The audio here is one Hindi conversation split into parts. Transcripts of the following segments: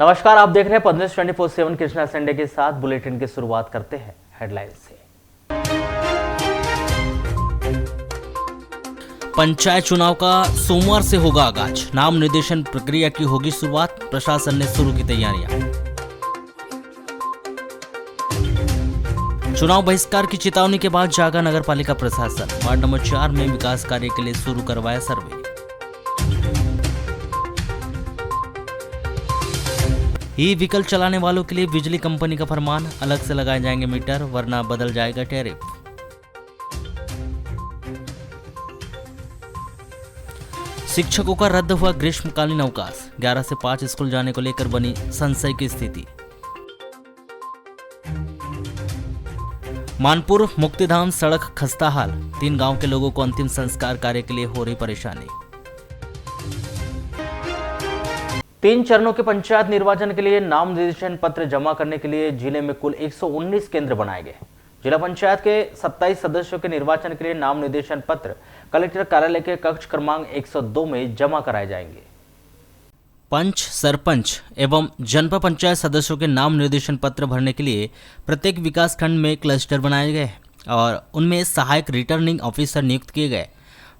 नमस्कार, आप देख रहे हैं 24/7 कृष्णा संडे के साथ। बुलेटिन की शुरुआत करते हैं हेडलाइन से। पंचायत चुनाव का सोमवार से होगा आगाज, नाम निर्देशन प्रक्रिया की होगी शुरुआत, प्रशासन ने शुरू की तैयारियां। चुनाव बहिष्कार की चेतावनी के बाद जागा नगर पालिका प्रशासन, वार्ड नंबर 4 में विकास कार्य के लिए शुरू करवाया सर्वे। ई व्हीकल चलाने वालों के लिए बिजली कंपनी का फरमान, अलग से लगाए जाएंगे मीटर वरना बदल जाएगा टैरिफ। शिक्षकों का रद्द हुआ ग्रीष्मकालीन अवकाश, 11 से 5 स्कूल जाने को लेकर बनी संशय की स्थिति। मानपुर मुक्तिधाम सड़क खस्ताहाल, 3 गांव के लोगों को अंतिम संस्कार कार्य के लिए हो रही परेशानी। 3 चरणों के पंचायत निर्वाचन के लिए नाम निर्देशन पत्र जमा करने के लिए जिले में कुल 119 केंद्र बनाए गए। जिला पंचायत के 27 सदस्यों के निर्वाचन के लिए नाम निर्देशन पत्र कलेक्टर कार्यालय के कक्ष क्रमांक 102 में जमा कराए जाएंगे। पंच, सरपंच एवं जनपद पंचायत सदस्यों के नाम निर्देशन पत्र भरने के लिए प्रत्येक विकास खंड में क्लस्टर बनाए गए और उनमें सहायक रिटर्निंग ऑफिसर नियुक्त किए गए।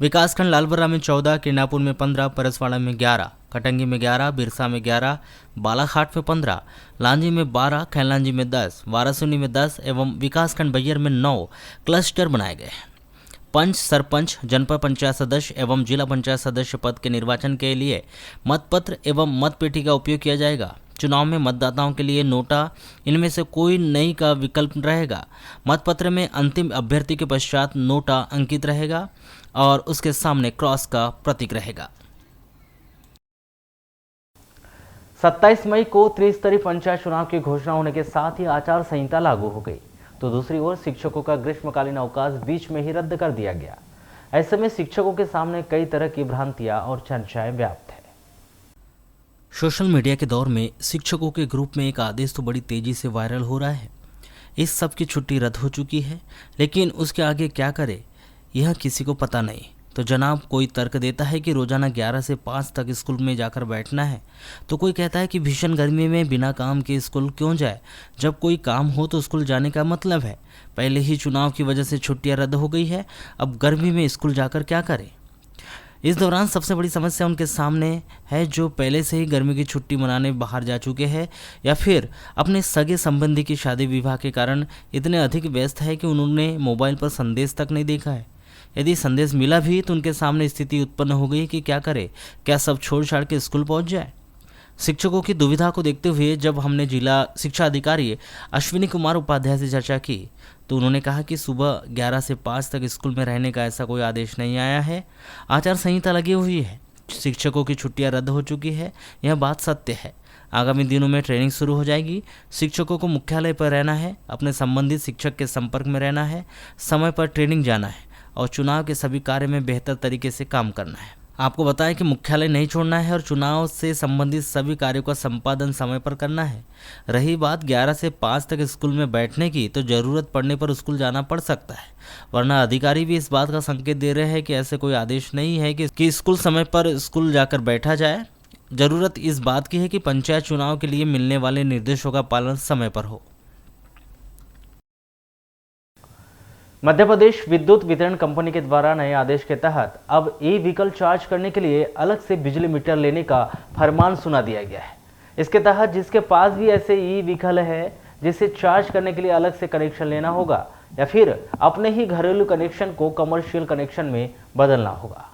विकासखंड लालबर्रा में 14, किरनापुर में 15, परसवाड़ा में 11, कटंगी में 11, बिरसा में 11, बालाघाट में 15, लांजी में 12, खैलांजी में 10, वारासुनी में 10 एवं विकासखंड बैयर में 9 क्लस्टर बनाए गए। पंच, सरपंच, जनपद पंचायत सदस्य एवं जिला पंचायत सदस्य पद के निर्वाचन के लिए मतपत्र एवं मतपेटी का उपयोग किया जाएगा। चुनाव में मतदाताओं के लिए नोटा, इनमें से कोई नहीं का विकल्प रहेगा। मतपत्र में अंतिम अभ्यर्थी के पश्चात नोटा अंकित रहेगा और उसके सामने क्रॉस का प्रतीक रहेगा। 27 मई को त्रिस्तरीय पंचायत चुनाव की घोषणा होने के साथ ही आचार संहिता लागू हो गई, तो दूसरी ओर शिक्षकों का ग्रीष्मकालीन अवकाश बीच में ही रद्द कर दिया गया। ऐसे में शिक्षकों के सामने कई तरह की भ्रांतियां और चर्चाएं व्याप्त है। सोशल मीडिया के दौर में शिक्षकों के ग्रुप में एक आदेश तो बड़ी तेजी से वायरल हो रहा है। इस सब की छुट्टी रद्द हो चुकी है, लेकिन उसके आगे क्या करे यह किसी को पता नहीं। तो जनाब कोई तर्क देता है कि रोजाना 11 से 5 तक स्कूल में जाकर बैठना है, तो कोई कहता है कि भीषण गर्मी में बिना काम के स्कूल क्यों जाए, जब कोई काम हो तो स्कूल जाने का मतलब है। पहले ही चुनाव की वजह से छुट्टियां रद्द हो गई है, अब गर्मी में स्कूल जाकर क्या करें। इस दौरान सबसे बड़ी समस्या उनके सामने है जो पहले से ही गर्मी की छुट्टी मनाने बाहर जा चुके हैं या फिर अपने सगे संबंधी की शादी विवाह के कारण इतने अधिक व्यस्त है कि उन्होंने मोबाइल पर संदेश तक नहीं देखा है। यदि संदेश मिला भी तो उनके सामने स्थिति उत्पन्न हो गई कि क्या करे, क्या सब छोड़ छाड़ के स्कूल पहुंच जाए। शिक्षकों की दुविधा को देखते हुए जब हमने जिला शिक्षा अधिकारी अश्विनी कुमार उपाध्याय से चर्चा की तो उन्होंने कहा कि सुबह 11 से 5 तक स्कूल में रहने का ऐसा कोई आदेश नहीं आया है। आचार संहिता लगी हुई है, शिक्षकों की छुट्टियां रद्द हो चुकी है, यह बात सत्य है। आगामी दिनों में ट्रेनिंग शुरू हो जाएगी। शिक्षकों को मुख्यालय पर रहना है, अपने संबंधित शिक्षक के संपर्क में रहना है, समय पर ट्रेनिंग जाना है और चुनाव के सभी कार्य में बेहतर तरीके से काम करना है। आपको बताएं कि मुख्यालय नहीं छोड़ना है और चुनाव से संबंधित सभी कार्यों का संपादन समय पर करना है। रही बात 11 से 5 तक स्कूल में बैठने की, तो ज़रूरत पड़ने पर स्कूल जाना पड़ सकता है, वरना अधिकारी भी इस बात का संकेत दे रहे हैं कि ऐसे कोई आदेश नहीं है कि स्कूल समय पर स्कूल जाकर बैठा जाए। ज़रूरत इस बात की है कि पंचायत चुनाव के लिए मिलने वाले निर्देशों का पालन समय पर हो। मध्य प्रदेश विद्युत वितरण कंपनी के द्वारा नए आदेश के तहत अब ई व्हीकल चार्ज करने के लिए अलग से बिजली मीटर लेने का फरमान सुना दिया गया है। इसके तहत जिसके पास भी ऐसे ई व्हीकल है जिसे चार्ज करने के लिए अलग से कनेक्शन लेना होगा या फिर अपने ही घरेलू कनेक्शन को कमर्शियल कनेक्शन में बदलना होगा।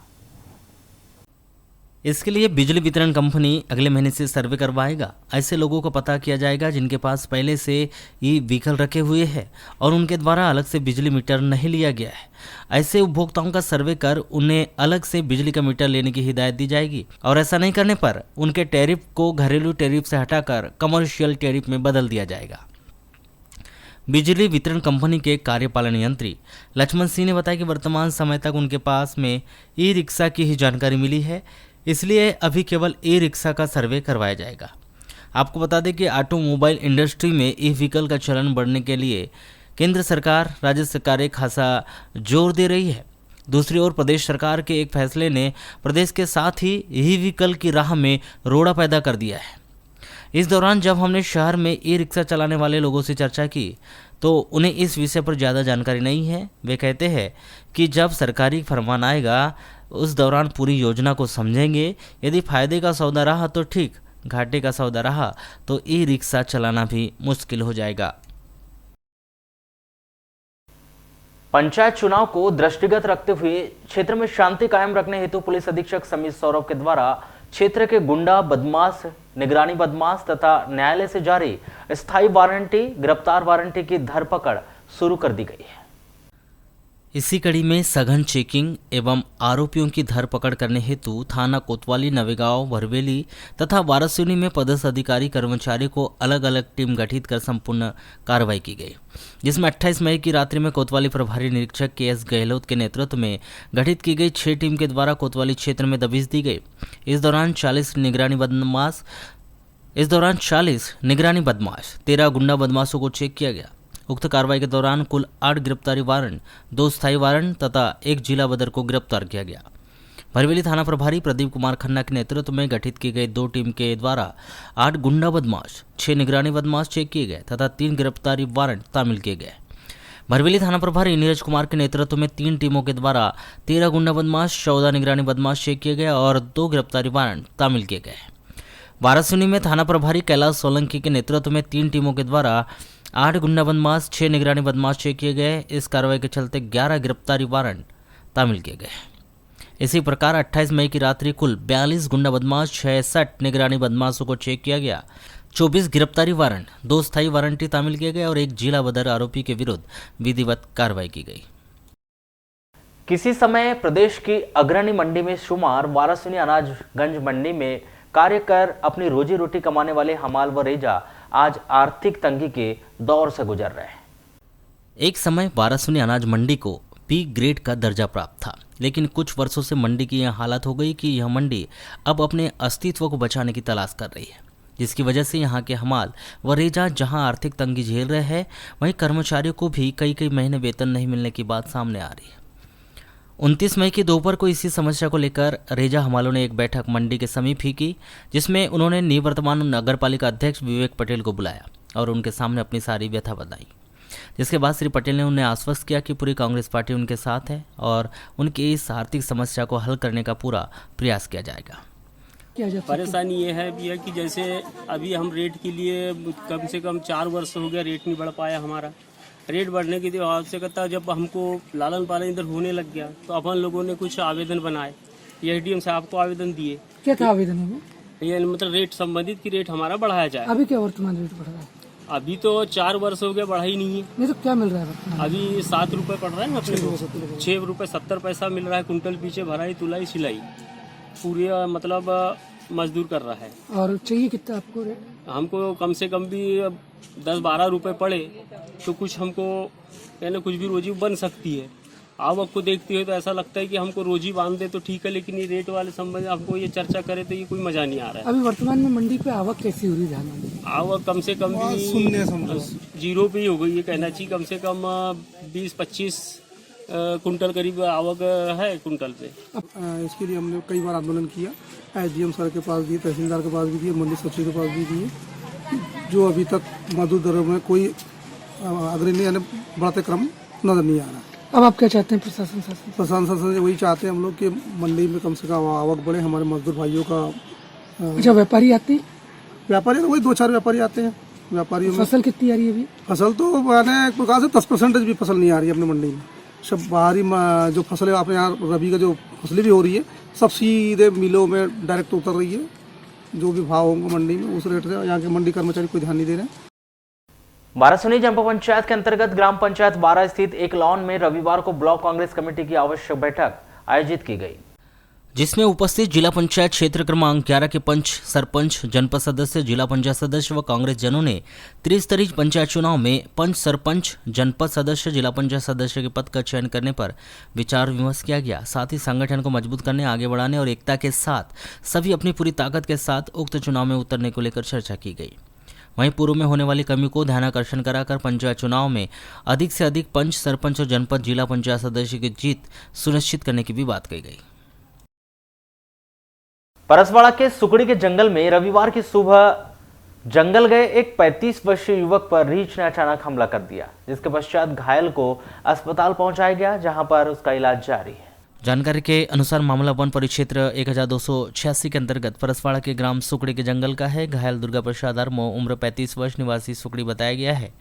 इसके लिए बिजली वितरण कंपनी अगले महीने से सर्वे करवाएगा। ऐसे लोगों को पता किया जाएगा जिनके पास पहले से ई व्हीकल रखे हुए हैं और उनके द्वारा अलग से बिजली मीटर नहीं लिया गया है। ऐसे उपभोक्ताओं का सर्वे कर उन्हें अलग से बिजली का मीटर लेने की हिदायत दी जाएगी और ऐसा नहीं करने पर उनके टैरिफ को घरेलू टैरिफ से हटाकर कमर्शियल टैरिफ में बदल दिया जाएगा। बिजली वितरण कंपनी के कार्यपालन यंत्री लक्ष्मण सिंह ने बताया कि वर्तमान समय तक उनके पास में ई रिक्शा की ही जानकारी मिली है, इसलिए अभी केवल ई रिक्शा का सर्वे करवाया जाएगा। आपको बता दें कि ऑटोमोबाइल इंडस्ट्री में ई व्हीकल का चलन बढ़ने के लिए केंद्र सरकार, राज्य सरकारें खासा जोर दे रही है। दूसरी ओर प्रदेश सरकार के एक फैसले ने प्रदेश के साथ ही ई व्हीकल की राह में रोड़ा पैदा कर दिया है। इस दौरान जब हमने शहर में ई रिक्शा चलाने वाले लोगों से चर्चा की तो उन्हें इस विषय पर ज़्यादा जानकारी नहीं है। वे कहते हैं कि जब सरकारी फरमान आएगा उस दौरान पूरी योजना को समझेंगे। यदि फायदे का सौदा रहा तो ठीक, घाटे का सौदा रहा तो ई रिक्शा चलाना भी मुश्किल हो जाएगा। पंचायत चुनाव को दृष्टिगत रखते हुए क्षेत्र में शांति कायम रखने हेतु पुलिस अधीक्षक समीर सौरभ के द्वारा क्षेत्र के गुंडा, बदमाश, निगरानी बदमाश तथा न्यायालय से जारी स्थायी वारंटी, गिरफ्तार वारंटी की धरपकड़ शुरू कर दी गई है। इसी कड़ी में सघन चेकिंग एवं आरोपियों की धरपकड़ करने हेतु थाना कोतवाली, नवेगांव, भरवेली तथा वारासिवनी में पदस्थ अधिकारी कर्मचारी को अलग अलग टीम गठित कर संपूर्ण कार्रवाई की गई, जिसमें 28 मई की रात्रि में कोतवाली प्रभारी निरीक्षक KS गहलोत के नेतृत्व में गठित की गई 6 टीम के द्वारा कोतवाली क्षेत्र में दबिश दी गई। इस दौरान 40 निगरानी बदमाश 13 गुंडा बदमाशों को चेक किया गया। उक्त कार्रवाई के दौरान कुल 8 गिरफ्तारी वारंट, 2 स्थायी वारंट तथा 1 जिला बदर को गिरफ्तार किया गया। भरवेली थाना प्रभारी प्रदीप कुमार खन्ना के नेतृत्व में गठित की गई 2 टीम के द्वारा 8 गुंडा बदमाश, 6 निगरानी बदमाश चेक किए गए तथा 3 गिरफ्तारी वारंट तामील किए गए। भरवेली थाना प्रभारी नीरज कुमार के नेतृत्व में 3 टीमों के द्वारा 13 गुंडा बदमाश, 14 निगरानी बदमाश चेक किए गए और 2 गिरफ्तारी वारंट तामील किए गए। वारासिवनी में थाना प्रभारी कैलाश सोलंकी के नेतृत्व में 3 टीमों के द्वारा 8 गुंडा बदमाश, 6 निगरानी बदमाश चेक किए गए। इस कार्रवाई के चलते 11 गिरफ्तारी वारंट तामील किए गए। इसी प्रकार 28 मई की रात्रि कुल 42 गुंडा बदमाश, 66 निगरानी बदमाशों को चेक किया गया। 24 गिरफ्तारी वारंट, 2 स्थायी वारंटी तामील किए गए और 1 जिला बदर आरोपी के विरुद्ध विधिवत कार्रवाई की गई। किसी समय प्रदेश की अग्रणी मंडी में शुमार वारासिवनी अनाजगंज मंडी में कार्य कर अपनी रोजी रोटी कमाने वाले हमाल व रेजा आज आर्थिक तंगी के दौर से गुजर रहे हैं। एक समय वारासिवनी अनाज मंडी को B ग्रेड का दर्जा प्राप्त था, लेकिन कुछ वर्षों से मंडी की यह हालत हो गई कि यह मंडी अब अपने अस्तित्व को बचाने की तलाश कर रही है, जिसकी वजह से यहाँ के हमाल व रेजा जहाँ आर्थिक तंगी झेल रहे हैं, वहीं कर्मचारियों को भी कई महीने वेतन नहीं मिलने की बात सामने आ रही है। 29 मई की दोपहर को इसी समस्या को लेकर रेजा हमालों ने एक बैठक मंडी के समीप ही की, जिसमें उन्होंने निवर्तमान नगर पालिका अध्यक्ष विवेक पटेल को बुलाया और उनके सामने अपनी सारी व्यथा बताई, जिसके बाद श्री पटेल ने उन्हें आश्वस्त किया कि पूरी कांग्रेस पार्टी उनके साथ है और उनकी इस आर्थिक समस्या को हल करने का पूरा प्रयास किया जाएगा। परेशानी ये है भैया कि जैसे अभी हम रेट के लिए कम से कम 4 वर्ष हो गया रेट नहीं बढ़ पाया हमारा। रेट बढ़ने की आवश्यकता जब हमको लालन पालन इधर होने लग गया तो अपन लोगों ने कुछ आवेदन बनाए, SDM साहब को आवेदन दिए। क्या था आवेदन में? ये मतलब रेट संबंधित की रेट हमारा बढ़ाया जाए। अभी क्या वर्तमान रेट बढ़ रहा है? अभी तो 4 वर्ष हो गया बढ़ा ही नहीं है। नहीं तो क्या मिल रहा है? अभी 7 रुपए पड़ रहा है ना अपने को, 6 रुपए 70 पैसा मिल रहा है कुंटल पीछे, भराई तुलाई सिलाई पूरी मतलब मजदूर कर रहा है। और चाहिए कितना आपको रेट? हमको कम से कम भी 10-12 रुपए पड़े तो कुछ हमको यानी कुछ भी रोजी बन सकती है। आवक को देखते हुए तो ऐसा लगता है कि हमको रोजी बांध दे तो ठीक है, लेकिन ये रेट वाले संबंध हमको ये चर्चा करे तो ये कोई मजा नहीं आ रहा है। अभी वर्तमान में मंडी पे आवक कैसी हो रही है? आवक कम से कम भी 0 पे ही हो गई है कहना चाहिए। कम से कम 20-25 कुंटल करीब आवक है कुंटल पे। इसके लिए हमने कई बार आंदोलन किया, SDM सर के पास दिए, तहसीलदार के पास भी दिए, मंडी सचिव के पास भी दिए, जो अभी तक मजदूर दरों में कोई अग्रणी यानी बढ़ते क्रम नजर नहीं आ रहा। अब आप क्या चाहते हैं प्रशासन से? प्रशासन से वही चाहते हैं हम लोग कि मंडी में कम से कम आवक बढ़े, हमारे मजदूर भाइयों का। अच्छा, व्यापारी आते हैं? व्यापारी तो वही 2-4 व्यापारी आते हैं। व्यापारियों में फसल कितनी आ रही है अभी? फसल तो मैंने एक प्रकार से 10% भी फसल नहीं आ रही है अपनी मंडी में। सब बाहरी जो फसलें अपने यहाँ रबी का जो फसलें भी हो रही है सब सीधे मिलों में डायरेक्ट उतर रही है। जो भी भाव होंगे मंडी में उस रेट से यहाँ के मंडी कर्मचारी कोई ध्यान नहीं दे रहे हैं। वारासिवनी जनपद पंचायत के अंतर्गत ग्राम पंचायत बारा स्थित एक लॉन में रविवार को ब्लॉक कांग्रेस कमेटी की आवश्यक बैठक आयोजित की गई, जिसमें उपस्थित जिला पंचायत क्षेत्र क्रमांक 11 के पंच, सरपंच, जनपद सदस्य, जिला पंचायत सदस्य व कांग्रेस जनों ने त्रिस्तरीय पंचायत चुनाव में पंच, सरपंच, जनपद सदस्य, जिला पंचायत सदस्य के पद का चयन करने पर विचार विमर्श किया गया। साथ ही संगठन को मजबूत करने, आगे बढ़ाने और एकता के साथ सभी अपनी पूरी ताकत के साथ उक्त चुनाव में उतरने को लेकर चर्चा की गई। वहीं पूर्व में होने वाली कमी को ध्यानाकर्षण कराकर पंचायत चुनाव में अधिक से अधिक पंच, सरपंच और जनपद जिला पंचायत सदस्य की जीत सुनिश्चित करने की भी बात कही गई। परसवाड़ा के सुकड़ी के जंगल में रविवार की सुबह जंगल गए एक 35 वर्षीय युवक पर रीछ ने अचानक हमला कर दिया, जिसके पश्चात घायल को अस्पताल पहुंचाया गया, जहां पर उसका इलाज जारी है। जानकारी के अनुसार मामला वन परिक्षेत्र 1286 के अंतर्गत परसवाड़ा के ग्राम सुकड़ी के जंगल का है। घायल दुर्गा प्रसाद अरमो उम्र 35 वर्ष निवासी सुकड़ी बताया गया है।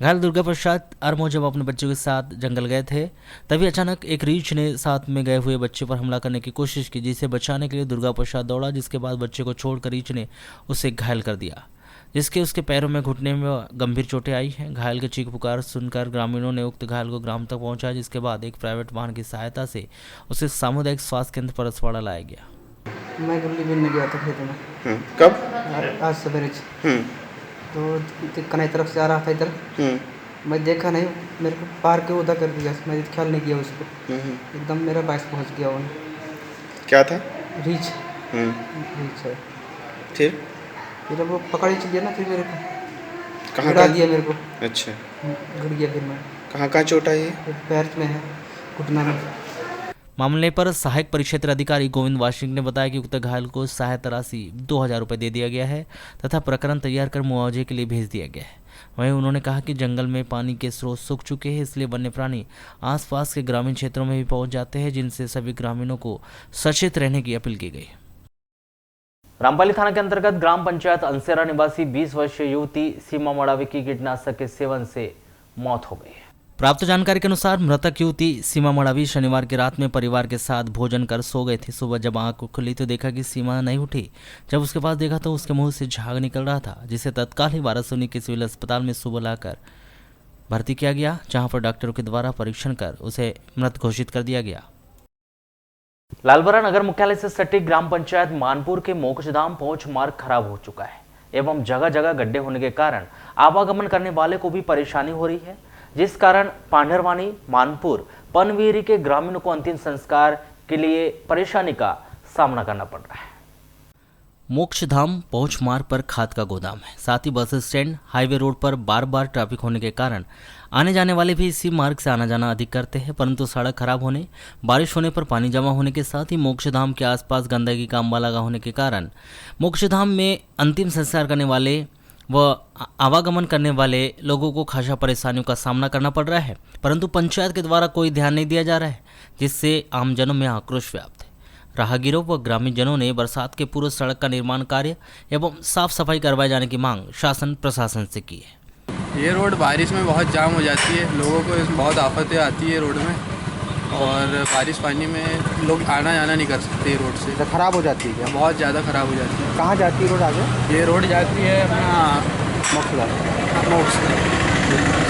घायल दुर्गा प्रसाद अरमो जब अपने बच्चों के साथ जंगल गए थे, तभी अचानक एक रीछ ने साथ में गए हुए बच्चे पर हमला करने की कोशिश की, जिसे बचाने के लिए दुर्गा प्रसाद दौड़ा, जिसके बाद बच्चे को छोड़कर रीछ ने उसे घायल कर दिया, जिसके उसके पैरों में घुटने में गंभीर चोटें आई हैं। घायल के चीख पुकार सुनकर ग्रामीणों ने उक्त घायल को ग्राम तक पहुंचाया, जिसके बाद एक प्राइवेट वाहन की सहायता से उसे सामुदायिक स्वास्थ्य केंद्र परसवाड़ा लाया गया। मैं गुल्ली बिनने गया था खेत में। कब? आज सवेरे तो कनाई तरफ से आ रहा था इधर। मैं देखा नहीं, मेरे को पार के उदा कर दिया, मैं ख्याल नहीं किया उसको। एकदम मेरा बाइस पहुंच गया। वो क्या था? रीछ है। फिर वो पकड़े चलिए ना, फिर मेरे को कहाँ गिरा दिया मेरे को। अच्छा, गिर गया फिर मैं। कहाँ चोट आई है? पैर में है, घुटना में। मामले पर सहायक परिक्षेत्र अधिकारी गोविंद वाशिंग ने बताया कि उक्त घायल को सहायता राशि 2000 रुपये दे दिया गया है तथा प्रकरण तैयार कर मुआवजे के लिए भेज दिया गया है। वहीं उन्होंने कहा कि जंगल में पानी के स्रोत सूख चुके हैं, इसलिए वन्य प्राणी आसपास के ग्रामीण क्षेत्रों में भी पहुंच जाते हैं, जिनसे सभी ग्रामीणों को सचेत रहने की अपील की गई। रामपाली थाना के अंतर्गत ग्राम पंचायत अंसेरा निवासी 20 वर्षीय युवती सीमा मड़ावी की कीटनाशक के सेवन से मौत हो गई है। प्राप्त जानकारी के अनुसार मृतक युवती सीमा मड़ावी शनिवार की रात में परिवार के साथ भोजन कर सो गए थे। सुबह जब आंख खुली तो देखा कि सीमा नहीं उठी। जब उसके पास देखा तो उसके मुंह से झाग निकल रहा था, जिसे तत्काल ही वाराणसी के सिविल अस्पताल में सुबह लाकर भर्ती किया गया, जहां पर डॉक्टरों के द्वारा परीक्षण कर उसे मृत घोषित कर दिया गया। लालबरा नगर मुख्यालय से सटी ग्राम पंचायत मानपुर के मोक्षधाम पहुंच मार्ग खराब हो चुका है एवं जगह जगह गड्ढे होने के कारण आवागमन करने वाले को भी परेशानी हो रही है, जिस कारण पांढरवानी मानपुर पनवेरी के ग्रामीणों को अंतिम संस्कार के लिए परेशानी का सामना करना पड़ रहा है। मोक्षधाम पहुंच मार्ग पर खाद का गोदाम है, साथ ही बस स्टैंड, हाईवे रोड पर बार बार ट्रैफिक होने के कारण आने जाने वाले भी इसी मार्ग से आना जाना अधिक करते हैं, परंतु सड़क खराब होने, बारिश होने पर पानी जमा होने के साथ ही मोक्षधाम के आसपास गंदगी का अंबा लगा होने के कारण मोक्षधाम में अंतिम संस्कार करने वाले व आवागमन करने वाले लोगों को खासा परेशानियों का सामना करना पड़ रहा है, परंतु पंचायत के द्वारा कोई ध्यान नहीं दिया जा रहा है, जिससे आमजनों में आक्रोश व्याप्त है। राहगीरों व ग्रामीण जनों ने बरसात के पूर्व सड़क का निर्माण कार्य एवं साफ सफाई करवाए जाने की मांग शासन प्रशासन से की है। ये रोड बारिश में बहुत जाम हो जाती है, लोगों को बहुत आफतें आती है रोड में, और बारिश पानी में लोग आना जाना नहीं कर सकते रोड से। तो खराब हो जाती है क्या? बहुत ज़्यादा ख़राब हो जाती है। कहाँ जाती है रोड आगे? ये रोड जाती है अपना मोक्ष।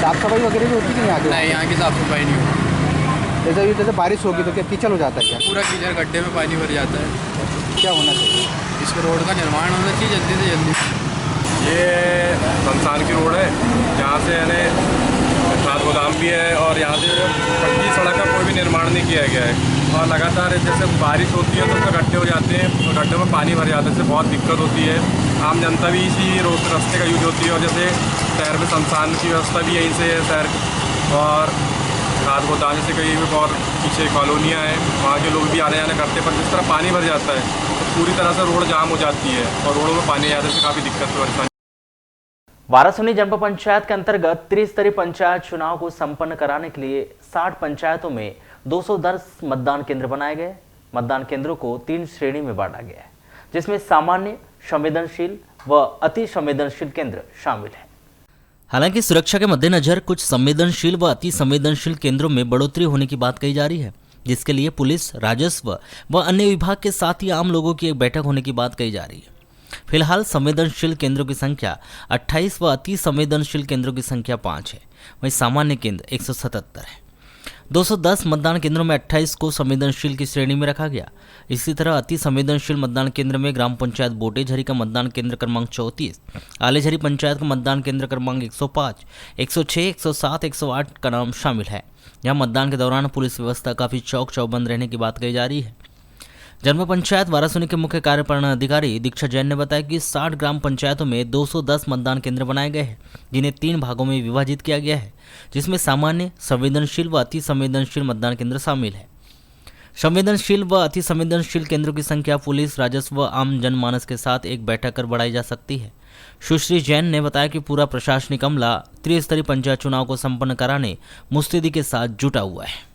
साफ सफाई वगैरह भी होती है यहाँ? नहीं, यहाँ की साफ़ सफाई नहीं होती। जैसे बारिश होगी तो क्या कीचड़ हो जाता है क्या? पूरा कीचड़, गड्ढे में पानी भर जाता है। क्या होना चाहिए? इस रोड का निर्माण होना चाहिए जल्दी से जल्दी। ये शमशान की रोड है, जहाँ से यानी खाद गोदाम भी है, और यहाँ से पक्की सड़क का कोई भी निर्माण नहीं किया गया है, और लगातार जैसे बारिश होती है तो उसमें गड्ढे हो जाते हैं, तो गड्ढे में पानी भर जाता है, इससे बहुत दिक्कत होती है। आम जनता भी इसी रास्ते का यूज होती है, और जैसे शहर में शमशान की व्यवस्था भी यहीं से है शहर, और खाद गोदाम जैसे कहीं भी और पीछे कॉलोनियाँ हैं, वहाँ के लोग भी आने जाने करते हैं, पर जिस तरह पानी भर जाता है तो पूरी तरह से रोड जाम हो जाती है, और रोडों में पानी आ जाने से काफ़ी दिक्कत परेशानी। वाराणसी जनपद पंचायत के अंतर्गत त्रिस्तरीय पंचायत चुनाव को संपन्न कराने के लिए 60 पंचायतों में 210 मतदान केंद्र बनाए गए। मतदान केंद्रों को 3 श्रेणी में बांटा गया है, जिसमें सामान्य, संवेदनशील व अति संवेदनशील केंद्र शामिल है। हालांकि सुरक्षा के मद्देनजर कुछ संवेदनशील व अति संवेदनशील केंद्रों में बढ़ोतरी होने की बात कही जा रही है, जिसके लिए पुलिस, राजस्व व अन्य विभाग के साथ ही आम लोगों की एक बैठक होने की बात कही जा रही है। फिलहाल संवेदनशील केंद्रों की संख्या 28 व अति संवेदनशील केंद्रों की संख्या 5 है। वहीं सामान्य केंद्र 177 है। 210 मतदान केंद्रों में 28 को संवेदनशील की श्रेणी में रखा गया। इसी तरह अति संवेदनशील मतदान केंद्र में ग्राम पंचायत बोटेझरी का मतदान केंद्र क्रमांक 34, आलेझरी पंचायत का मतदान केंद्र क्रमांक 105, 106, 107, 108 का नाम शामिल है। यहाँ मतदान के दौरान पुलिस व्यवस्था काफ़ी चौक चौबंद रहने की बात कही जा रही है। जनपद पंचायत वाराणसी के मुख्य कार्यपालन अधिकारी दीक्षा जैन ने बताया कि 60 ग्राम पंचायतों में 210 मतदान केंद्र बनाए गए हैं, जिन्हें 3 भागों में विभाजित किया गया है, जिसमें सामान्य, संवेदनशील व अति संवेदनशील मतदान केंद्र शामिल है। संवेदनशील व अति संवेदनशील केंद्रों की संख्या पुलिस, राजस्व व आम जनमानस के साथ एक बैठक कर बढ़ाई जा सकती है। सुश्री जैन ने बताया कि पूरा प्रशासनिक अमला त्रिस्तरीय पंचायत चुनाव को संपन्न कराने मुस्तैदी के साथ जुटा हुआ है।